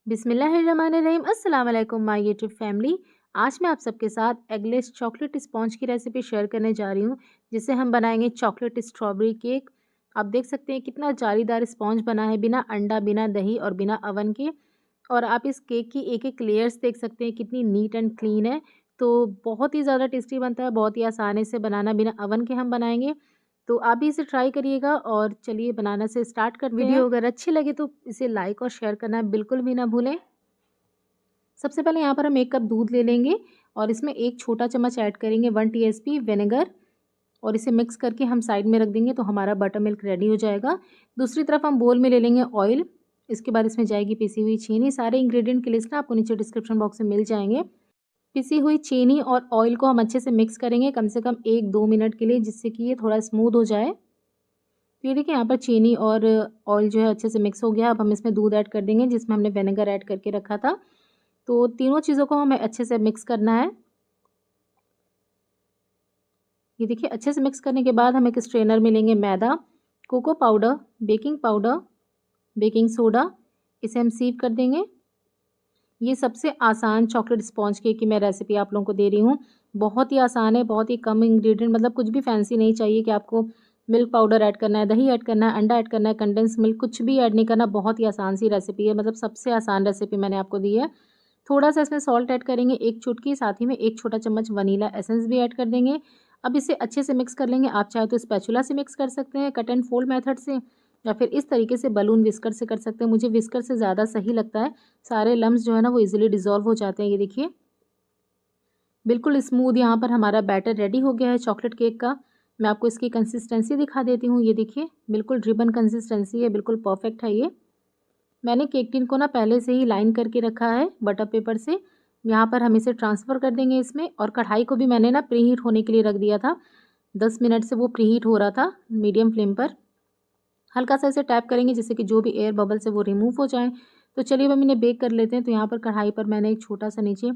बिस्मिल्लाहिर्रहमानिर्रहीम। अस्सलाम वालेकुम माय यूट्यूब फैमिली। आज मैं आप सबके साथ एगलेस चॉकलेट स्पॉन्ज की रेसिपी शेयर करने जा रही हूँ, जिससे हम बनाएंगे चॉकलेट स्ट्रॉबेरी केक। आप देख सकते हैं कितना जालीदार स्पॉन्ज बना है, बिना अंडा, बिना दही और बिना अवन के। और आप इस केक की एक एक लेयर्स देख सकते हैं कितनी नीट एंड क्लीन है। तो बहुत ही ज़्यादा टेस्टी बनता है, बहुत ही आसानी से बनाना, बिना अवन के हम बनाएंगे। तो आप भी इसे ट्राई करिएगा और चलिए बनाना से स्टार्ट करते हैं। वीडियो अगर अच्छी लगे तो इसे लाइक और शेयर करना बिल्कुल भी ना भूलें। सबसे पहले यहाँ पर हम 1 कप दूध ले लेंगे और इसमें 1 छोटा चम्मच ऐड करेंगे 1 टीएसपी विनेगर और इसे मिक्स करके हम साइड में रख देंगे तो हमारा बटर मिल्क रेडी हो जाएगा। दूसरी तरफ हम बोल में ले लेंगे ऑयल। इसके बाद इसमें जाएगी पिसी हुई चीनी। सारे इंग्रेडिएंट की लिस्ट ना आपको नीचे डिस्क्रिप्शन बॉक्स में मिल जाएंगे। पिसी हुई चीनी और ऑयल को हम अच्छे से मिक्स करेंगे कम से कम 1-2 मिनट के लिए, जिससे कि ये थोड़ा स्मूथ हो जाए। तो ये देखिए यहाँ पर चीनी और ऑयल जो है अच्छे से मिक्स हो गया। अब हम इसमें दूध ऐड कर देंगे जिसमें हमने विनेगर ऐड करके रखा था। तो तीनों चीज़ों को हमें अच्छे से मिक्स करना है। ये देखिए अच्छे से मिक्स करने के बाद हम एक स्ट्रेनर में लेंगे maida, cocoa powder, powder, baking soda. इसे हम सीव कर देंगे। ये सबसे आसान चॉकलेट स्पॉन्ज केक की मैं रेसिपी आप लोगों को दे रही हूँ। बहुत ही आसान है, बहुत ही कम इंग्रेडिएंट, मतलब कुछ भी फैंसी नहीं चाहिए कि आपको मिल्क पाउडर ऐड करना है, दही ऐड करना है, अंडा ऐड करना है, कंडेंस मिल्क कुछ भी ऐड नहीं करना। बहुत ही आसान सी रेसिपी है, मतलब सबसे आसान रेसिपी मैंने आपको दी है। थोड़ा सा इसमें सॉल्ट ऐड करेंगे 1 चुटकी, साथ ही में 1 छोटा चम्मच वनीला एसेंस भी ऐड कर देंगे। अब इसे अच्छे से मिक्स कर लेंगे। आप चाहे तो स्पैचुला से मिक्स कर सकते हैं, कट एंड फोल्ड मेथड से, या फिर इस तरीके से बलून विस्कर से कर सकते हैं। मुझे विस्कर से ज़्यादा सही लगता है, सारे लम्स जो है ना वो इजीली डिज़ोल्व हो जाते हैं। ये देखिए बिल्कुल स्मूथ यहाँ पर हमारा बैटर रेडी हो गया है चॉकलेट केक का। मैं आपको इसकी कंसिस्टेंसी दिखा देती हूँ। ये देखिए बिल्कुल रिबन कंसिस्टेंसी है, बिल्कुल परफेक्ट है ये। मैंने केक टिन को ना पहले से ही लाइन करके रखा है बटर पेपर से। यहाँ पर हम इसे ट्रांसफ़र कर देंगे इसमें, और कढ़ाई को भी मैंने ना प्रीहीट होने के लिए रख दिया था। 10 मिनट से वो प्रीहीट हो रहा था मीडियम फ्लेम पर। हल्का सा इसे टैप करेंगे जिससे कि जो भी एयर बबल्स है वो रिमूव हो जाए। तो चलिए अब हम इन्हें बेक कर लेते हैं। तो यहाँ पर कढ़ाई पर मैंने एक छोटा सा नीचे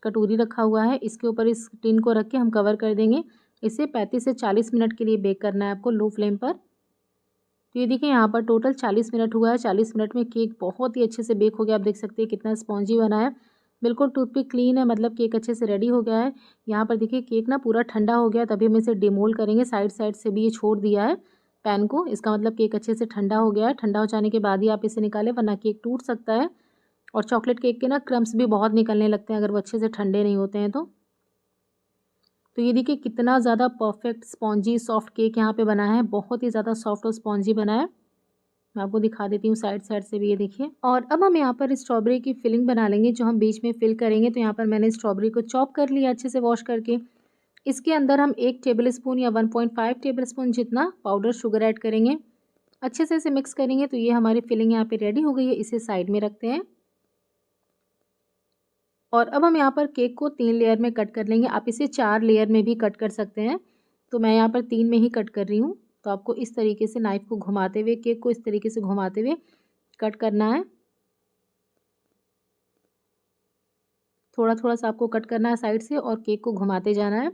कटोरी रखा हुआ है, इसके ऊपर इस टिन को रख के हम कवर कर देंगे। इसे 35 से 40 मिनट के लिए बेक करना है आपको लो फ्लेम पर। तो ये देखिए यहाँ पर टोटल 40 मिनट हुआ है। 40 मिनट में केक बहुत ही अच्छे से बेक हो गया। आप देख सकते हैं कितना स्पॉन्जी बना है, बिल्कुल टूथपिक क्लीन है, मतलब केक अच्छे से रेडी हो गया है। यहाँ पर देखिए केक ना पूरा ठंडा हो गया, तभी हम इसे डिमोल्ड करेंगे। साइड साइड से भी ये छोड़ दिया है पैन को, इसका मतलब केक अच्छे से ठंडा हो गया है। ठंडा हो जाने के बाद ही आप इसे निकालें, वरना केक टूट सकता है। और चॉकलेट केक के ना क्रम्स भी बहुत निकलने लगते हैं अगर वो अच्छे से ठंडे नहीं होते हैं तो ये देखिए कितना ज़्यादा परफेक्ट स्पॉन्जी सॉफ्ट केक यहाँ पे बना है, बहुत ही ज़्यादा सॉफ्ट और स्पॉन्जी बना है। मैं आपको दिखा देती हूँ साइड साइड से भी, ये देखिए। और अब हम यहाँ पर स्ट्रॉबेरी की फिलिंग बना लेंगे जो हम बीच में फिल करेंगे। तो यहाँ पर मैंने स्ट्रॉबेरी को चॉप कर लिया अच्छे से वॉश करके। इसके अंदर हम 1 टेबलस्पून या 1.5 टेबलस्पून जितना पाउडर शुगर ऐड करेंगे। अच्छे से इसे मिक्स करेंगे। तो ये हमारी फिलिंग यहाँ पे रेडी हो गई है, इसे साइड में रखते हैं। और अब हम यहाँ पर केक को 3 लेयर में कट कर लेंगे। आप इसे 4 लेयर में भी कट कर सकते हैं, तो मैं यहाँ पर 3 में ही कट कर रही हूँ। तो आपको इस तरीके से नाइफ़ को घुमाते हुए, केक को इस तरीके से घुमाते हुए कट करना है। थोड़ा-थोड़ा सा आपको कट करना है साइड से और केक को घुमाते जाना है।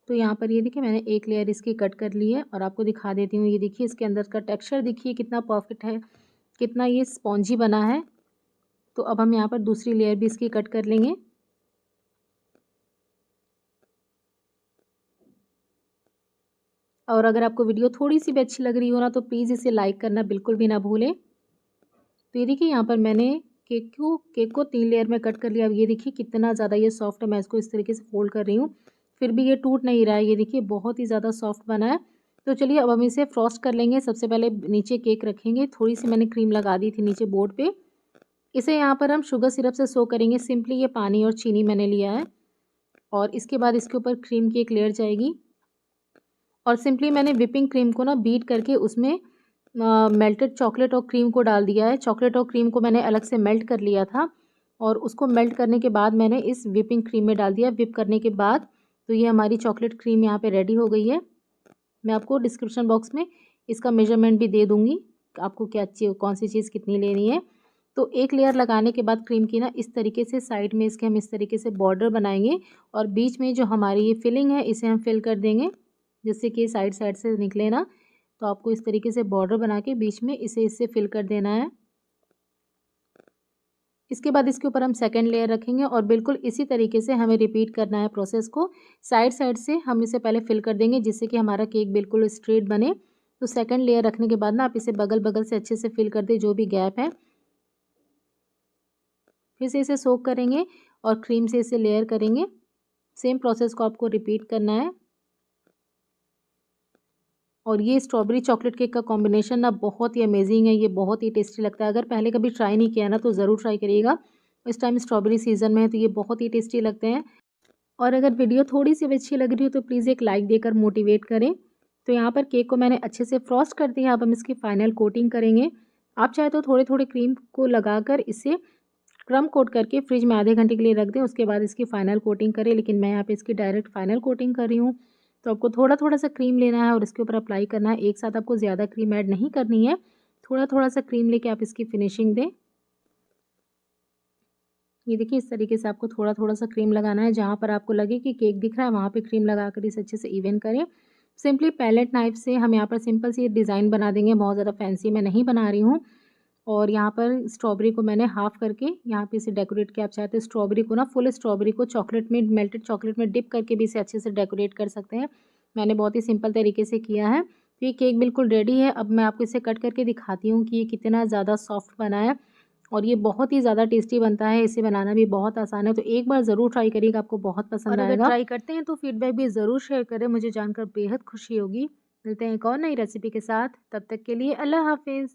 तो यहाँ पर ये देखिए मैंने 1 लेयर इसकी कट कर ली है और आपको दिखा देती हूँ। ये देखिए इसके अंदर का टेक्सचर देखिए कितना परफेक्ट है, कितना ये स्पॉन्जी बना है। तो अब हम यहाँ पर दूसरी लेयर भी इसकी कट कर लेंगे। और अगर आपको वीडियो थोड़ी-सी भी अच्छी लग रही हो ना, तो प्लीज़ इसे लाइक करना बिल्कुल भी ना भूलें। तो ये देखिए यहाँ पर मैंने केक को 3 लेयर में कट कर लिया। अब ये देखिए कितना ज़्यादा ये सॉफ्ट है। मैं इसको इस तरीके से फ़ोल्ड कर रही हूँ, फिर भी ये टूट नहीं रहा है। ये देखिए बहुत ही ज़्यादा सॉफ्ट बना है। तो चलिए अब हम इसे फ्रॉस्ट कर लेंगे। सबसे पहले नीचे केक रखेंगे, थोड़ी-सी मैंने क्रीम लगा दी थी नीचे बोर्ड पे। इसे यहाँ पर हम शुगर सिरप से सोक करेंगे। सिंपली ये पानी और चीनी मैंने लिया है और इसके बाद इसके ऊपर क्रीम की एक लेयर जाएगी। और सिंपली मैंने व्हिपिंग क्रीम को ना बीट करके उसमें मेल्टेड चॉकलेट और क्रीम को डाल दिया है। चॉकलेट और क्रीम को मैंने अलग से मेल्ट कर लिया था और उसको मेल्ट करने के बाद मैंने इस व्हिपिंग क्रीम में डाल दिया। व्हिप करने के बाद तो ये हमारी चॉकलेट क्रीम यहाँ पे रेडी हो गई है। मैं आपको डिस्क्रिप्शन बॉक्स में इसका मेजरमेंट भी दे दूँगी, आपको क्या चाहिए, कौन सी चीज़ कितनी लेनी है। तो एक लेयर लगाने के बाद क्रीम की ना इस तरीके से साइड में इसके हम इस तरीके से बॉर्डर बनाएंगे और बीच में जो हमारी ये फिलिंग है इसे हम फिल कर देंगे, जिससे कि साइड साइड से निकले ना। तो आपको इस तरीके से बॉर्डर बना के बीच में इसे इससे फिल कर देना है। इसके बाद इसके ऊपर हम सेकंड लेयर रखेंगे और बिल्कुल इसी तरीके से हमें रिपीट करना है प्रोसेस को। साइड साइड से हम इसे पहले फिल कर देंगे जिससे कि हमारा केक बिल्कुल स्ट्रेट बने। तो सेकंड लेयर रखने के बाद ना आप इसे बगल बगल से अच्छे से फिल कर दे जो भी गैप है। फिर से इसे सोक करेंगे और क्रीम से इसे लेयर करेंगे। सेम प्रोसेस को आपको रिपीट करना है। और ये स्ट्रॉबेरी चॉकलेट केक का कॉम्बिनेशन ना बहुत ही अमेजिंग है, ये बहुत ही टेस्टी लगता है। अगर पहले कभी ट्राई नहीं किया ना तो ज़रूर ट्राई करिएगा। इस टाइम स्ट्रॉबेरी सीज़न में है तो ये बहुत ही टेस्टी लगते हैं। और अगर वीडियो थोड़ी सी भी अच्छी लग रही हो तो प्लीज़ एक लाइक देकर मोटिवेट करें। तो यहाँ पर केक को मैंने अच्छे से फ्रॉस्ट कर दिया। अब हम इसकी फाइनल कोटिंग करेंगे। आप चाहे तो थोड़े थोड़े क्रीम को लगाकर इसे क्रम कोट करके फ्रिज में आधे घंटे के लिए रख दें, उसके बाद इसकी फाइनल कोटिंग करें। लेकिन मैं यहाँ पे इसकी डायरेक्ट फाइनल कोटिंग कर रही हूँ। तो आपको थोड़ा थोड़ा सा क्रीम लेना है और इसके ऊपर अप्लाई करना है। एक साथ आपको ज़्यादा क्रीम ऐड नहीं करनी है, थोड़ा थोड़ा सा क्रीम लेके आप इसकी फिनिशिंग दें। ये देखिए इस तरीके से आपको थोड़ा थोड़ा सा क्रीम लगाना है। जहाँ पर आपको लगे कि केक दिख रहा है वहाँ पे क्रीम लगा कर इसे अच्छे से इवन करें। सिंपली पैलेट नाइफ से हम यहाँ पर सिंपल सी डिज़ाइन बना देंगे, बहुत ज़्यादा फैंसी मैं नहीं बना रही हूँ। और यहाँ पर स्ट्रॉबेरी को मैंने हाफ़ करके यहाँ पे इसे डेकोरेट किया। आप चाहते तो स्ट्रॉबेरी को ना फुल स्ट्रॉबेरी को चॉकलेट में मेल्टेड चॉकलेट में डिप करके भी इसे अच्छे से डेकोरेट कर सकते हैं। मैंने बहुत ही सिंपल तरीके से किया है। तो ये केक बिल्कुल रेडी है। अब मैं आपको इसे कट करके दिखाती हूँ कि ये कितना ज़्यादा सॉफ्ट बना है और ये बहुत ही ज़्यादा टेस्टी बनता है। इसे बनाना भी बहुत आसान है, तो एक बार ज़रूर ट्राई करिएगा, आपको बहुत पसंद आएगा। और अगर ट्राई करते हैं तो फीडबैक भी ज़रूर शेयर करें, मुझे जानकर बेहद खुशी होगी। मिलते हैं एक और नई रेसिपी के साथ, तब तक के लिए अल्लाह हाफ़िज़।